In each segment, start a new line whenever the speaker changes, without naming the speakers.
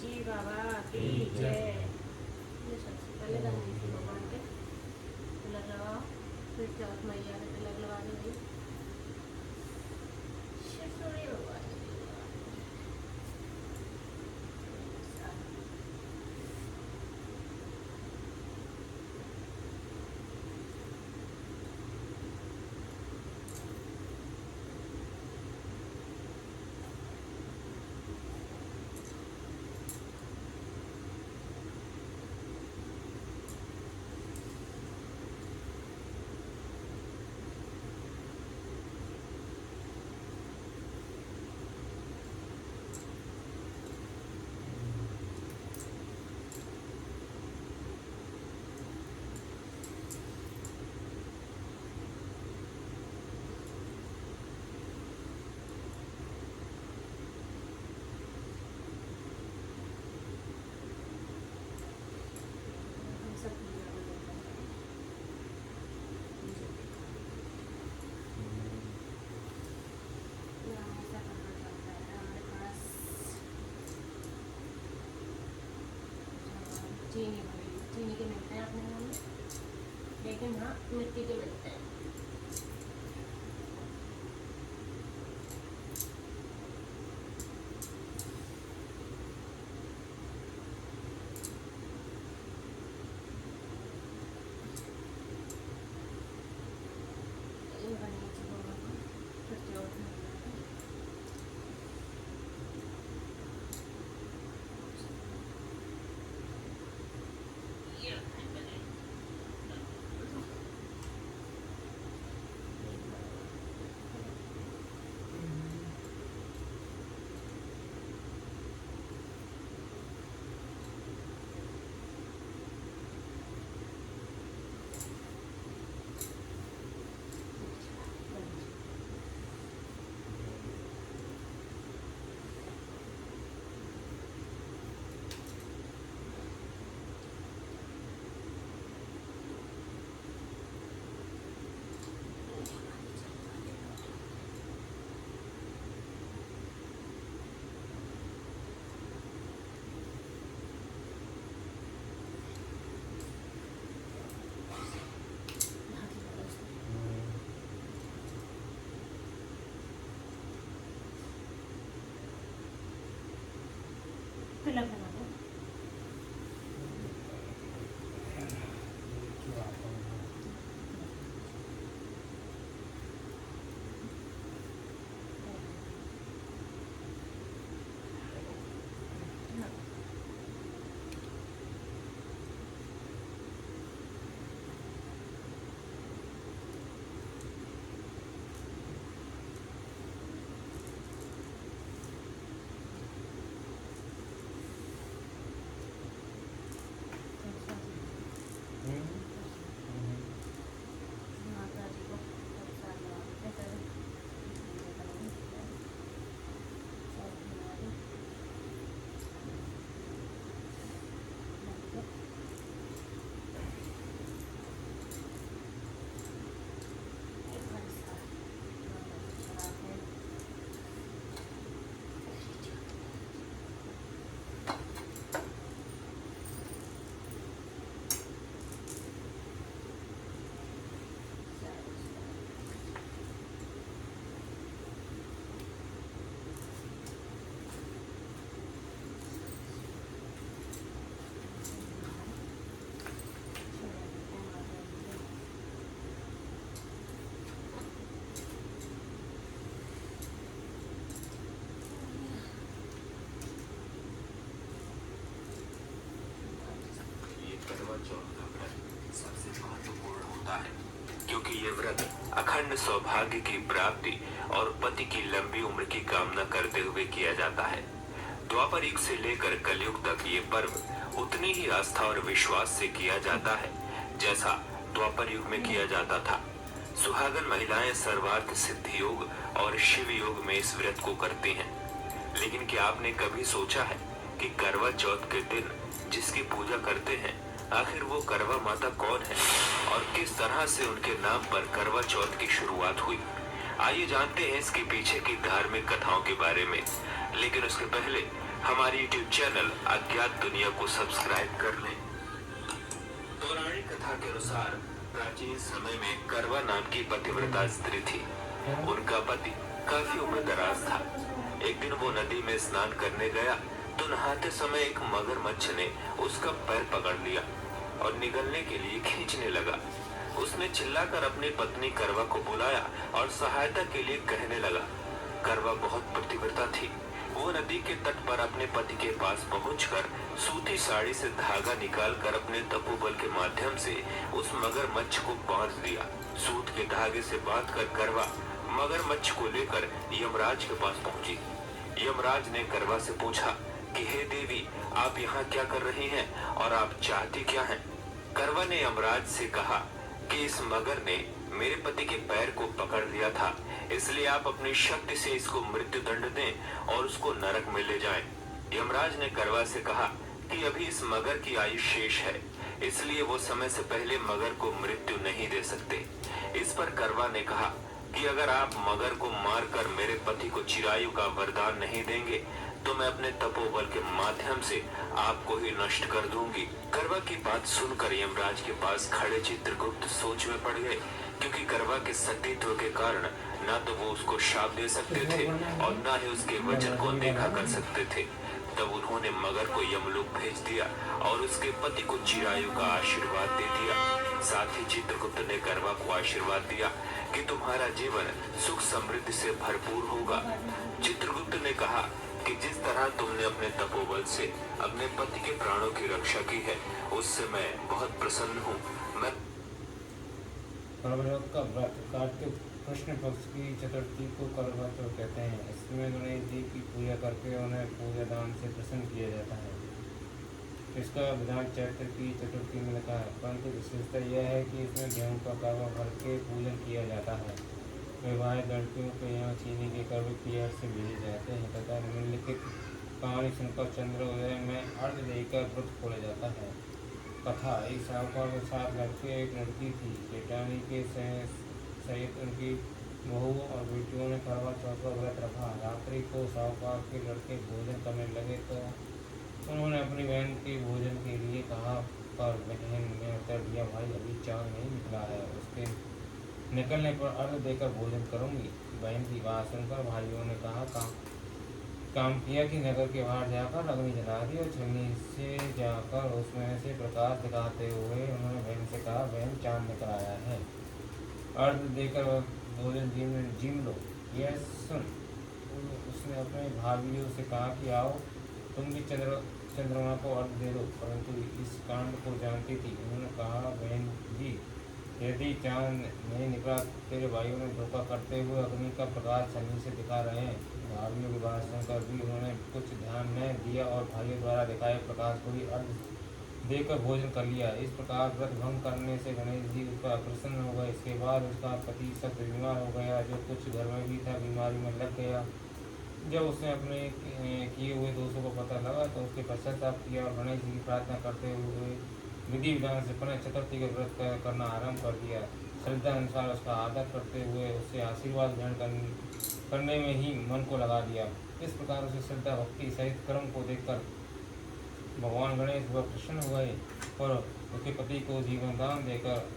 जी बाबा की जय। ये सबसे पहले गणेश जी भगवान के तिलक लगाओ, फिर चौथ मैया के तिलक लगा देंगे, शिव सूर्य भगवान के तिलक लगा देंगे। हम सब पूजा में लेते हैं। यहाँ ऐसा करना चलता है हमारे पास। चीनी भरी चीनी के मिलते हैं अपने घर में, लेकिन हाँ मिट्टी के मिलते हैं। ये गणेश जी भगवान को फिर चौथ मैया के ये तिलक लगा दो। माता जी को प्रसाद लगाते हैं।
करवा चौथ का व्रत सबसे महत्वपूर्ण होता है, क्योंकि ये व्रत अखंड सौभाग्य की प्राप्ति और पति की लंबी उम्र की कामना करते हुए किया जाता है। द्वापर युग से लेकर कलयुग तक ये पर्व उतनी ही आस्था और विश्वास से किया जाता है जैसा द्वापर युग में किया जाता था। सुहागन महिलाएं सर्वार्थ सिद्धि योग और शिव योग में इस व्रत को करती हैं। लेकिन क्या आपने कभी सोचा है कि करवा चौथ के दिन जिसकी पूजा करते हैं, आखिर वो करवा माता कौन है और किस तरह से उनके नाम पर करवा चौथ की शुरुआत हुई? आइए जानते हैं इसके पीछे की धार्मिक कथाओं के बारे में। लेकिन उसके पहले हमारे YouTube चैनल अज्ञात दुनिया को सब्सक्राइब कर लें। पौराणिक कथा के अनुसार प्राचीन समय में करवा नाम की पतिव्रता स्त्री थी। उनका पति काफी उम्रदराज था। एक दिन वो नदी में स्नान करने गया तो नहाते समय एक मगरमच्छ ने उसका पैर पकड़ लिया और निगलने के लिए खींचने लगा। उसने चिल्लाकर अपनी पत्नी करवा को बुलाया और सहायता के लिए कहने लगा। करवा बहुत पतिव्रता थी। वो नदी के तट पर अपने पति के पास पहुंचकर सूती साड़ी से धागा निकालकर अपने तपोबल के माध्यम से उस मगरमच्छ को बांध दिया। सूत के धागे से बांधकर करवा मगरमच्छ को लेकर यमराज के पास पहुंची। यमराज ने करवा से पूछा कि हे देवी, आप यहाँ क्या कर रही हैं और आप चाहती क्या हैं? करवा ने यमराज से कहा कि इस मगर ने मेरे पति के पैर को पकड़ लिया था, इसलिए आप अपनी शक्ति से इसको मृत्यु दंड दें और उसको नरक में ले जाएं। यमराज ने करवा से कहा कि अभी इस मगर की आयु शेष है, इसलिए वो समय से पहले मगर को मृत्यु नहीं दे सकते। इस पर करवा ने कहा कि अगर आप मगर को मारकर मेरे पति को चिरायु का वरदान नहीं देंगे तो मैं अपने तपोबल के माध्यम से आपको ही नष्ट कर दूंगी। करवा की बात सुनकर यमराज के पास खड़े चित्रगुप्त सोच में पड़ गए, क्योंकि करवा के सतीत्व के कारण न तो वो उसको शाप दे सकते थे और न ही उसके वचन को अनदेखा कर सकते थे। तब उन्होंने मगर को यमलोक भेज दिया और उसके पति को चिरायु का आशीर्वाद दे दिया। साथ ही चित्रगुप्त ने करवा को आशीर्वाद दिया कि तुम्हारा जीवन सुख समृद्धि से भरपूर होगा। चित्रगुप्त ने कहा कि जिस तरह तुमने अपने तपोबल से अपने पति के प्राणों की रक्षा की है, उससे मैं बहुत प्रसन्न हूँ। मैं
करवा का व्रत कार्तिक कृष्ण पक्ष की चतुर्थी को करवा चौथ कहते हैं। इसमें गणेश जी की पूजा करके उन्हें पूजा दान से प्रसन्न किया जाता है। इसका विधान चैत्र की चतुर्थी में लिखा है, परंतु विशेषता यह है कि इसमें गेहूं का करवा भर के पूजन किया जाता है। विवाहित लड़कियों को यहाँ चीनी के करवे पियर से भेजे जाते हैं तथा निम्नलिखित कहानी सुनकर चंद्रोदय में अर्घ देकर व्रत खोला जाता है। कथा: एक साहूकार के 7 लड़के एक लड़की थी। जेठानी के सहित उनकी बहू और बेटियों ने करवा चौथ का व्रत रखा। रात्रि को साहूकार के लड़के भोजन करने लगे तो उन्होंने अपनी बहन के भोजन के लिए कहा, पर बहन ने उत्तर दिया, भाई अभी चांद नहीं निकला है, उसके निकलने पर अर्घ देकर भोजन करूंगी। बहन की बात सुनकर भाइयों ने काम किया कि नगर के बाहर जाकर अग्नि जला दी और छन्नी से जाकर उसमें से प्रकाश दिखाते हुए उन्होंने बहन से कहा, बहन चांद निकल आया है, अर्घ देकर भोजन जिम लो। यह सुन उसने अपने भाइयों से कहा कि आओ तुम भी चंद्रमा को अर्घ दे दो, परंतु इस कांड को जानती थी। उन्होंने कहा, बहन जी, यदि चांद नहीं निकला तेरे भाइयों ने धोखा करते हुए अग्नि का प्रकाश छन्नी से दिखा रहे हैं। भाइयों की बात सुनकर भी उन्होंने कुछ ध्यान न दिया और भाइयों द्वारा दिखाए प्रकाश को ही अर्घ देकर भोजन कर लिया। इस प्रकार व्रत भंग करने से गणेश जी उसका प्रसन्न हो गए। इसके बाद उसका पति सख्त बीमार हो गया, जो कुछ घर में भी था बीमारी में लग गया। जब उसने अपने किए हुए दोषों को पता लगा तो उसके पश्चाताप किया और गणेश जी की प्रार्थना करते हुए विधि विधान से पुनः चतुर्थी के व्रत करना आरंभ कर दिया। श्रद्धा अनुसार उसका आदर करते हुए उससे आशीर्वाद ग्रहण करने में ही मन को लगा दिया। इस प्रकार उसे श्रद्धा भक्ति सहित कर्म को देखकर भगवान गणेश वह प्रसन्न हुए और उसके पति को जीवन दान देकर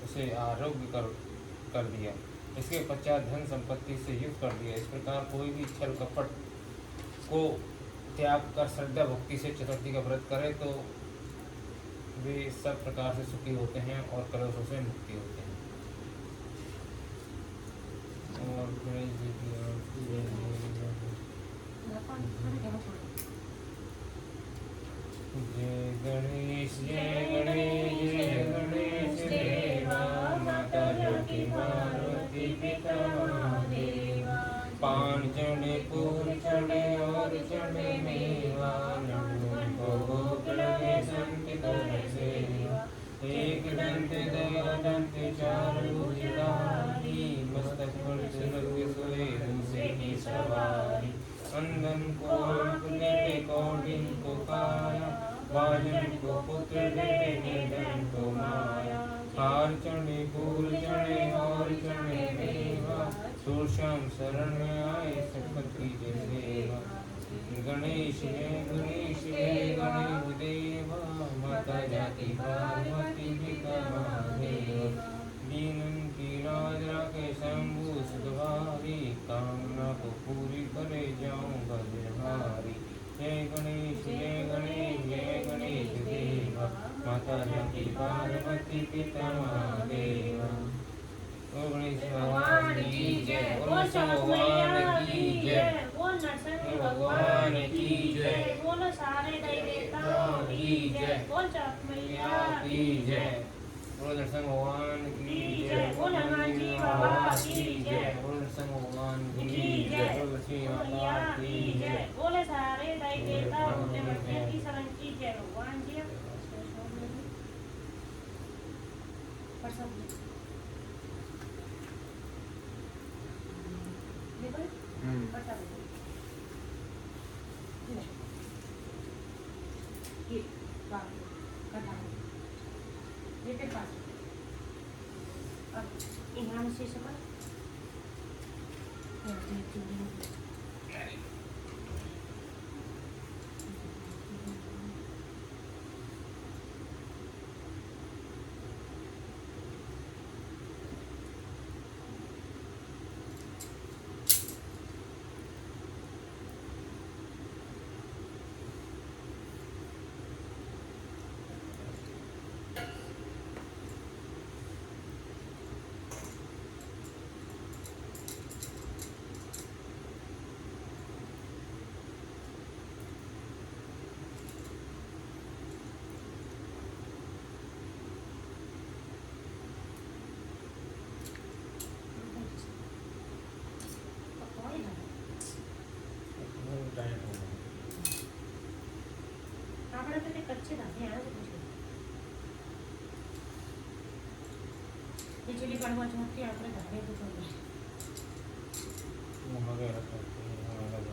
उसे आरोग्य कर दिया। इसके पश्चात धन संपत्ति से युक्त कर दिया। इस प्रकार कोई भी छल कपट को त्याग कर श्रद्धा भक्ति से चतुर्थी का व्रत करे तो वे सब प्रकार से सुखी होते हैं और कलशों से मुक्ति होते हैं। और गणेश जी की जय गणेश जय गणेश जय गणेश देवा, माता जोगी पार्वती पिता महादेवा। पान चढ़े फूल चढ़े और चढ़े मेवा, को भोग लगे संत कर सेवा। एक दंत दया दंत चार भुजधारी, मस्तक पर तिलक सोए दूसरे की सवारी। अंधन को आँख देते कौंडिन को काया, बाजन को पुत्र देते निर्धन को माया। हार चढ़े फूल चढ़े और चढ़े मेवा, सुरश्याम शरण में आए सकत की सेवा। गणेश है गणेश देव माता जाति पार्वती पिता महादेव दीनन की लाज राखे शंभु सुखभारी कामना को पूरी करे जाऊं बलिहारी जय गणेश देव माता जाति पार्वती पिता महादेव। ओ गणेश भगवान की जय, बोलो भगवान की जय,
बोल नरसिंह
भगवान की जय,
बोलो सारे देवताओं की जय, बोल चौथ मैया
की जय, बोलो नरसिंह भगवान की जय,
बोल हनुमान जी बाबा की जय,
बोलो नरसिंह भगवान
की
की
जय,
जय, बोलो लक्ष्मी
मैया
माता
की
की
जय,
जय।
बोले सारे देवता बोले मरते की शरण की जय। भगवान जी पर सब देखो पर सब ये बात कथा ये के पास अब यहाँ से सब આપણે તો તે કચ્ચે રાખે આ બધું છે बिजली कड़वा चौथ के આપણે ઘરે તો કરે
वो मगे रखा है लगा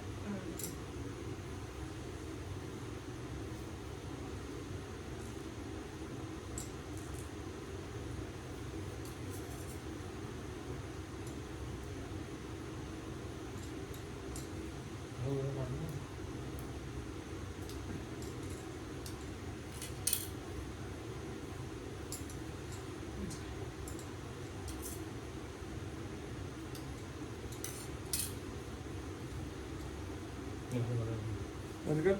बंद कर